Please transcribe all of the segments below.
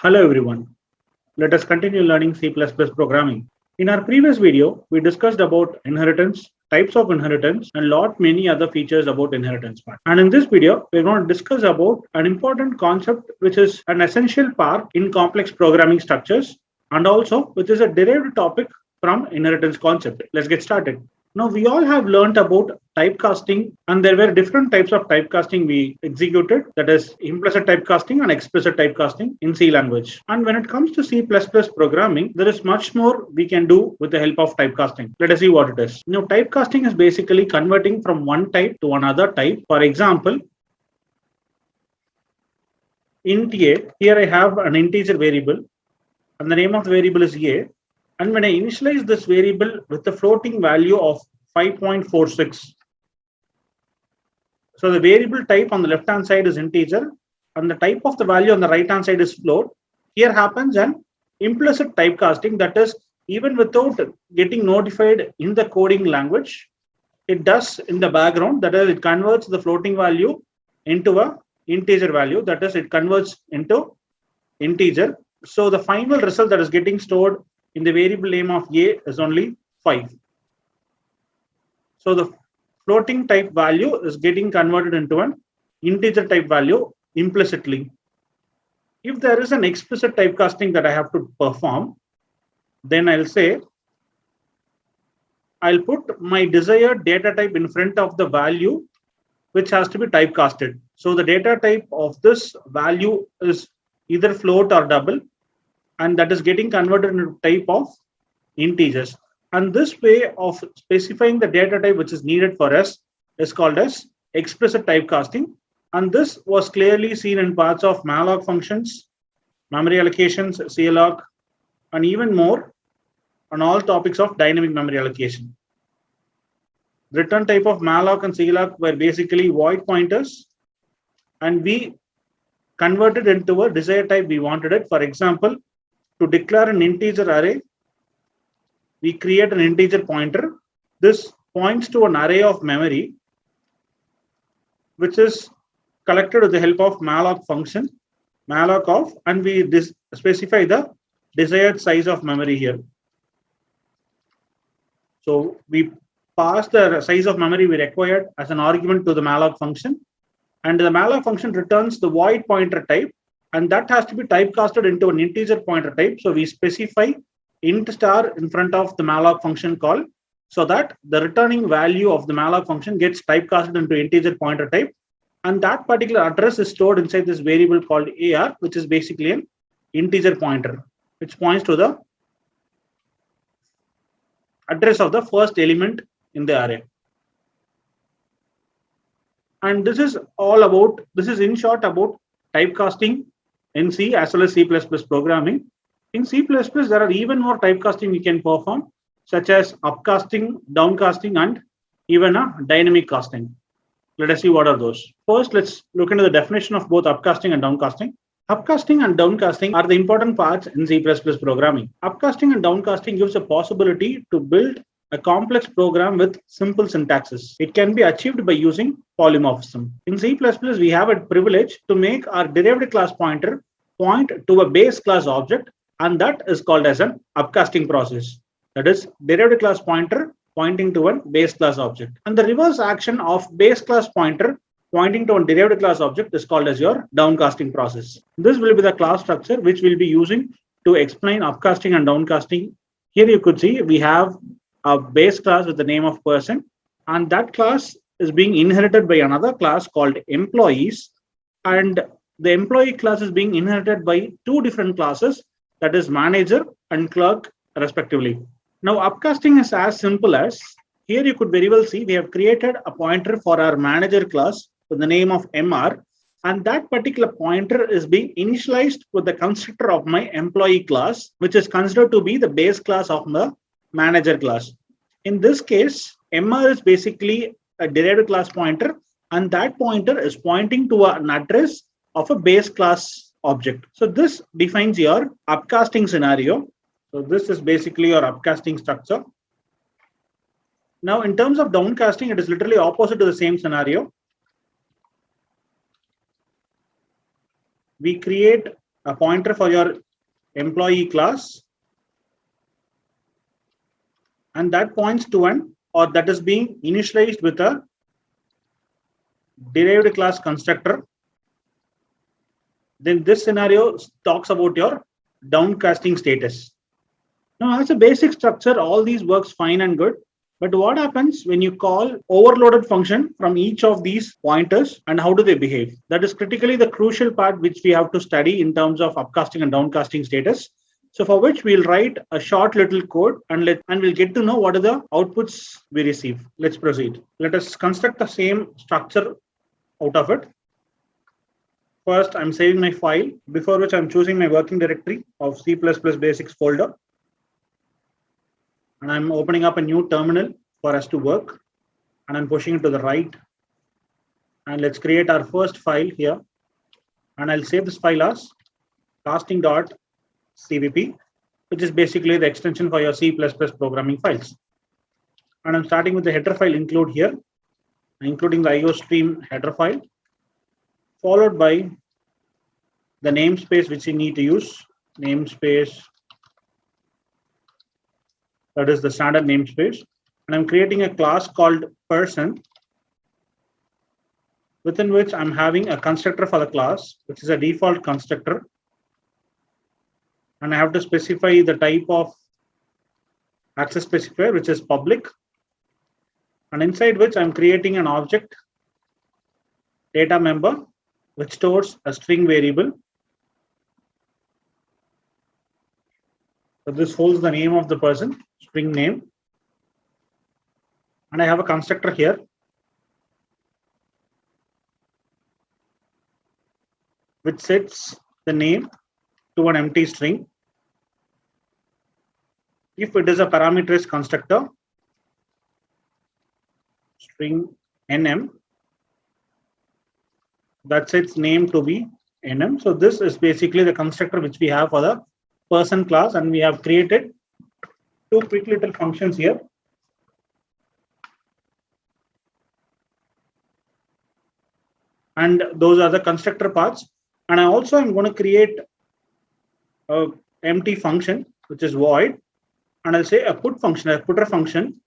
Hello everyone. Let us continue learning C++ programming. In our previous video, we discussed about inheritance, types of inheritance, and lot many other features about inheritance part. And in this video, we're going to discuss about an important concept which is an essential part in complex programming structures and also which is a derived topic from inheritance concept. Let's get started. Now, we all have learned about typecasting, and there were different types of typecasting we executed, that is implicit typecasting and explicit typecasting in C language. And when it comes to C++ programming, there is much more we can do with the help of typecasting. Let us see what it is. Now, typecasting is basically converting from one type to another type. For example, int a, here I have an integer variable, and the name of the variable is a. And when I initialize this variable with the floating value of 5.46, so the variable type on the left hand side is integer and the type of the value on the right hand side is float. Here happens an implicit typecasting, that is, even without getting notified in the coding language, it does in the background, that is, it converts the floating value into a integer value, that is, it converts into integer. So the final result that is getting stored in the variable name of a is only 5. So the floating type value is getting converted into an integer type value implicitly. If there is an explicit typecasting that I have to perform, then I'll say I'll put my desired data type in front of the value which has to be typecasted. So the data type of this value is either float or double, and that is getting converted into type of integers. And this way of specifying the data type which is needed for us is called as explicit typecasting. And this was clearly seen in parts of malloc functions, memory allocations, calloc, and even more on all topics of dynamic memory allocation. Return type of malloc and calloc were basically void pointers, and we converted into a desired type we wanted it. For example, to declare an integer array, we create an integer pointer. This points to an array of memory, which is collected with the help of malloc function, malloc of, and we specify the desired size of memory here. So we pass the size of memory we required as an argument to the malloc function, and the malloc function returns the void pointer type, and that has to be typecasted into an integer pointer type. So we specify int star in front of the malloc function call, so that the returning value of the malloc function gets typecasted into integer pointer type, and that particular address is stored inside this variable called AR, which is basically an integer pointer, which points to the address of the first element in the array. And this is in short about typecasting in C as well as C++ programming. In C++, there are even more typecasting we can perform, such as upcasting, downcasting, and even a dynamic casting. Let us see what are those. First, let's look into the definition of both upcasting and downcasting. Upcasting and downcasting are the important parts in C++ programming. Upcasting and downcasting gives a possibility to build a complex program with simple syntaxes. It can be achieved by using polymorphism. In C++, we have a privilege to make our derived class pointer point to a base class object, and that is called as an upcasting process. That is, derived class pointer pointing to a base class object. And the reverse action of base class pointer pointing to a derived class object is called as your downcasting process. This will be the class structure which we'll be using to explain upcasting and downcasting. Here you could see we have a base class with the name of person, and that class is being inherited by another class called employees, and the employee class is being inherited by two different classes, that is manager and clerk respectively. Now upcasting is as simple as, here you could very well see we have created a pointer for our manager class with the name of MR, and that particular pointer is being initialized with the constructor of my employee class, which is considered to be the base class of the manager class. In this case, MR is basically a derived class pointer, and that pointer is pointing to an address of a base class object. So this defines your upcasting scenario. So this is basically your upcasting structure. Now, in terms of downcasting, it is literally opposite to the same scenario. We create a pointer for your employee class, and that points to an, or that is being initialized with a derived class constructor. Then this scenario talks about your downcasting status. Now, as a basic structure, all these works fine and good. But what happens when you call overloaded function from each of these pointers, and how do they behave? That is critically the crucial part which we have to study in terms of upcasting and downcasting status. So for which we'll write a short little code and we'll get to know what are the outputs we receive. Let's proceed. Let us construct the same structure out of it. First, I'm saving my file, before which I'm choosing my working directory of C++ basics folder. And I'm opening up a new terminal for us to work. And I'm pushing it to the right. And let's create our first file here. And I'll save this file as casting.cpp, which is basically the extension for your C++ programming files. And I'm starting with the header file include here, including the IOStream header file, followed by the namespace which you need to use, namespace, that is the standard namespace. And I'm creating a class called person, within which I'm having a constructor for the class, which is a default constructor. And I have to specify the type of access specifier, which is public, and inside which I'm creating an object data member, which stores a string variable. So this holds the name of the person, string name. And I have a constructor here, which sets the name to an empty string. If it is a parameterized constructor, string nm, that sets name to be nm. So this is basically the constructor which we have for the person class, and we have created two quick little functions here. And those are the constructor parts. And I also am going to create a empty function, which is void. And I'll say a put function, a putter function,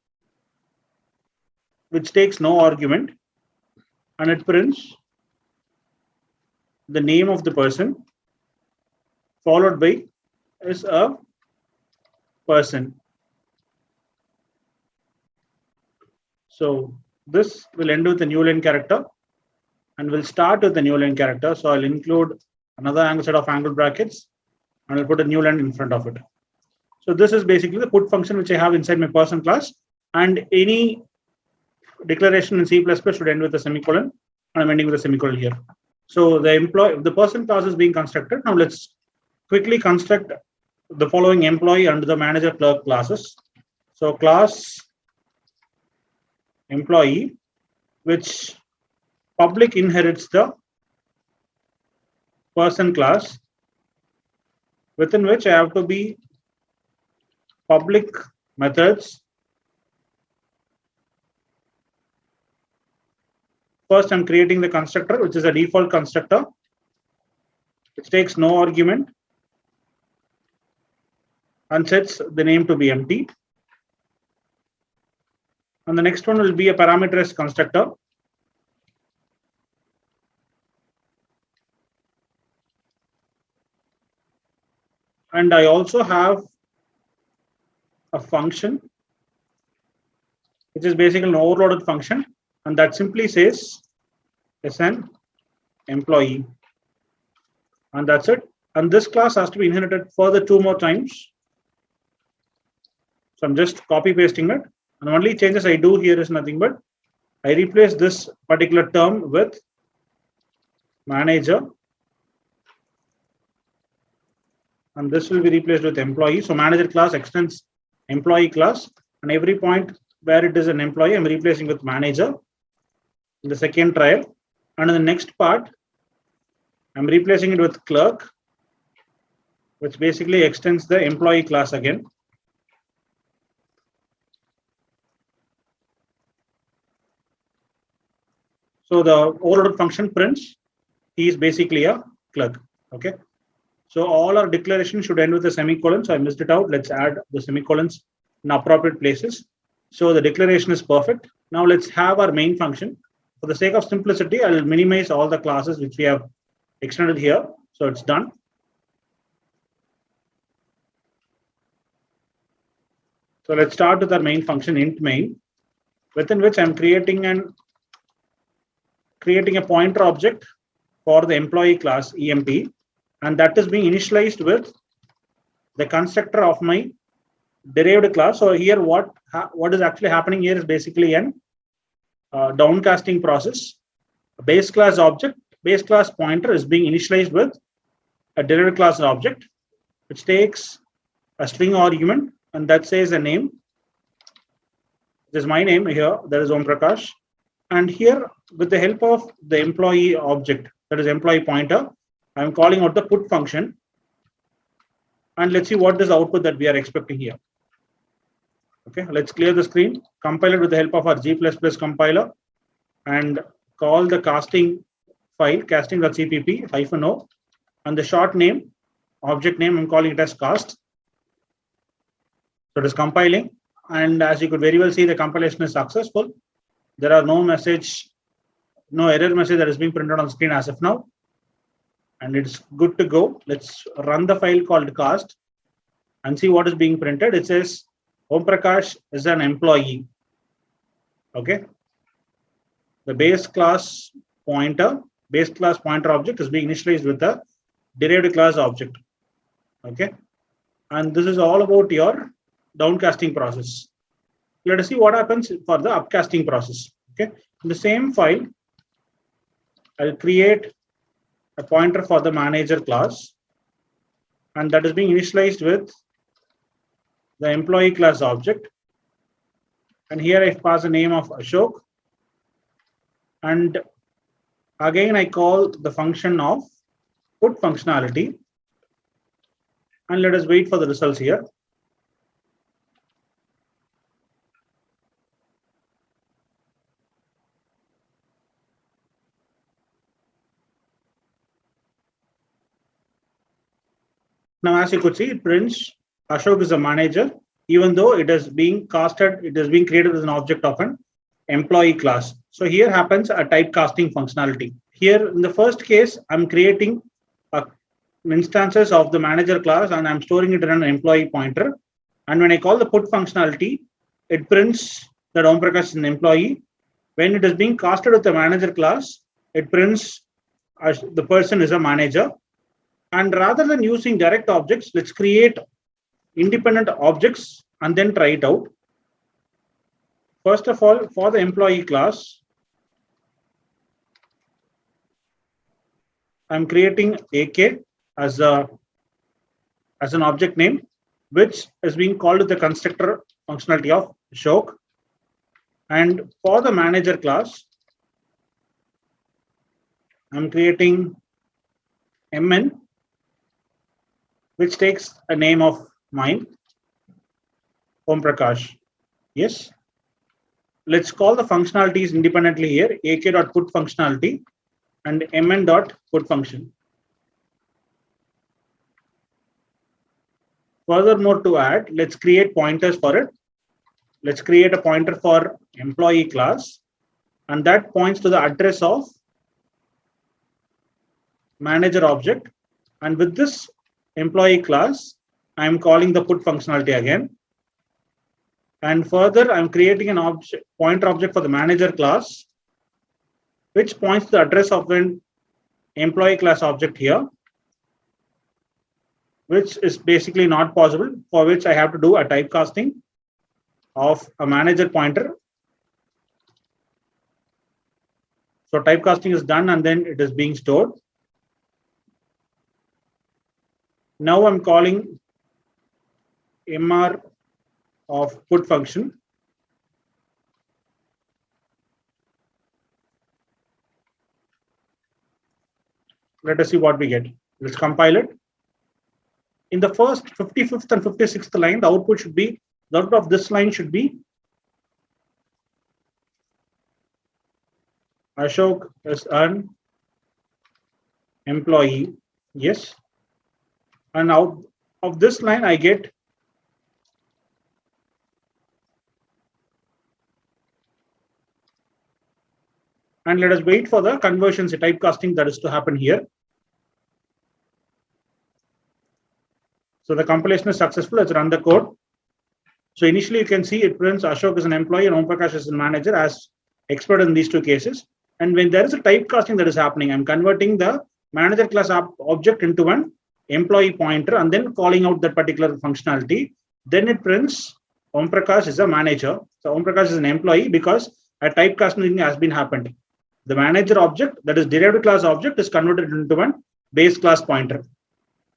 which takes no argument. And it prints the name of the person, followed by is a person. So this will end with a new line character, and we'll start with the new line character. So I'll include another angle set of angle brackets, and I'll put a new line in front of it. So this is basically the put function which I have inside my person class, and any declaration in C++ should end with a semicolon, and I'm ending with a semicolon here. So the person class is being constructed. Now let's quickly construct the following employee and the manager clerk classes. So class employee, which public inherits the person class, within which I have to be public methods. First, I'm creating the constructor, which is a default constructor, which takes no argument and sets the name to be empty. And the next one will be a parameterized constructor, and I also have a function which is basically an overloaded function, and that simply says is an employee, and that's it. And this class has to be inherited further 2 more times. So I'm just copy pasting it, and the only changes I do here is nothing but I replace this particular term with manager, and this will be replaced with employee. So manager class extends employee class, and every point where it is an employee, I'm replacing with manager in the second trial. And in the next part, I'm replacing it with clerk, which basically extends the employee class again. So the overloaded function prints he is basically a clerk. Okay. So all our declarations should end with a semicolon. So I missed it out. Let's add the semicolons in appropriate places. So the declaration is perfect. Now let's have our main function. For the sake of simplicity, I'll minimize all the classes which we have extended here. So it's done. So let's start with our main function int main, within which I'm creating a pointer object for the employee class EMP, and that is being initialized with the constructor of my derived class. So here what is actually happening here is basically an downcasting process. A base class pointer is being initialized with a derived class object, which takes a string argument, and that says a name. This is my name here, that is Om Prakash. And here, with the help of the employee object, that is employee pointer, I'm calling out the put function. And let's see what is the output that we are expecting here. Okay, let's clear the screen, compile it with the help of our G++ compiler, and call the casting file, casting.cpp-o, and the short name, object name, I'm calling it as cast. So it is compiling, and as you could very well see, the compilation is successful. There are no error message that is being printed on the screen as of now, and it's good to go. Let's run the file called cast and see what is being printed. It says Om Prakash is an employee. Okay, the base class pointer object is being initialized with the derived class object. Okay, and this is all about your downcasting process. Let us see what happens for the upcasting process. Okay, in the same file, I'll create a pointer for the manager class, and that is being initialized with the employee class object. And here I pass the name of Ashok, and again I call the function of put functionality, and let us wait for the results here. Now, as you could see, it prints Ashok is a manager, even though it is being casted, it is being created as an object of an employee class. So here happens a typecasting functionality. Here in the first case, I'm creating instances of the manager class, and I'm storing it in an employee pointer. And when I call the put functionality, it prints that Om Prakash is an employee. When it is being casted with the manager class, it prints as the person is a manager. And rather than using direct objects, let's create independent objects and then try it out. First of all, for the employee class, I'm creating AK as an object name, which is being called with the constructor functionality of Ashok. And for the manager class, I'm creating MN, which takes a name of mine, Om Prakash. Yes. Let's call the functionalities independently here, ak.put functionality and mn.put function. Furthermore, to add, let's create pointers for it. Let's create a pointer for employee class, and that points to the address of manager object. And with this employee class, I'm calling the put functionality again. And further, I'm creating an pointer object for the manager class, which points to the address of an employee class object here, which is basically not possible, for which I have to do a typecasting of a manager pointer. So typecasting is done, and then it is being stored. Now I'm calling mr of put function. Let us see what we get. Let's compile it. In the first 55th and 56th line, the output should be, the output of this line should be Ashok is an employee. Yes. And out of this line, I get and let us wait for the conversions, typecasting that is to happen here. So the compilation is successful. Let's run the code. So initially you can see it prints Ashok is an employee and Om Prakash is a manager as expert in these two cases. And when there is a typecasting that is happening, I'm converting the manager class object into an employee pointer and then calling out that particular functionality. Then it prints Om Prakash is a manager. So Om Prakash is an employee because a typecasting has been happened. The manager object, that is derived class object, is converted into one base class pointer.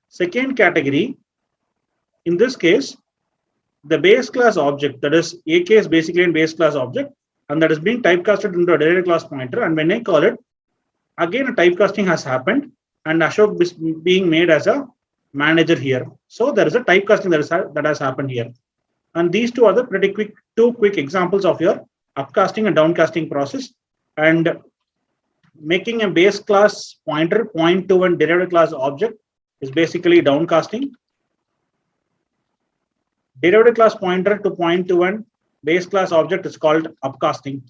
Second category, in this case, the base class object, that is AK is basically a base class object, and that is being typecasted into a derived class pointer. And when I call it, again a typecasting has happened, and Ashok is being made as a manager here. So there is a typecasting that has happened here. And these two are the two quick examples of your upcasting and downcasting process. And making a base class pointer point to one derived class object is basically downcasting. Derived class pointer to point to one base class object is called upcasting.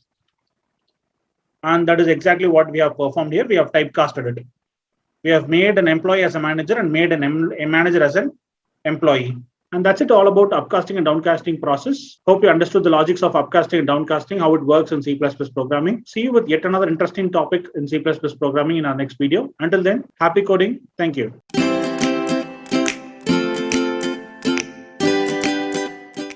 And that is exactly what we have performed here. We have typecasted it. We have made an employee as a manager and made a manager as an employee. And that's it all about upcasting and downcasting process. Hope you understood the logics of upcasting and downcasting, how it works in C++ programming. See you with yet another interesting topic in C++ programming in our next video. Until then, happy coding. Thank you.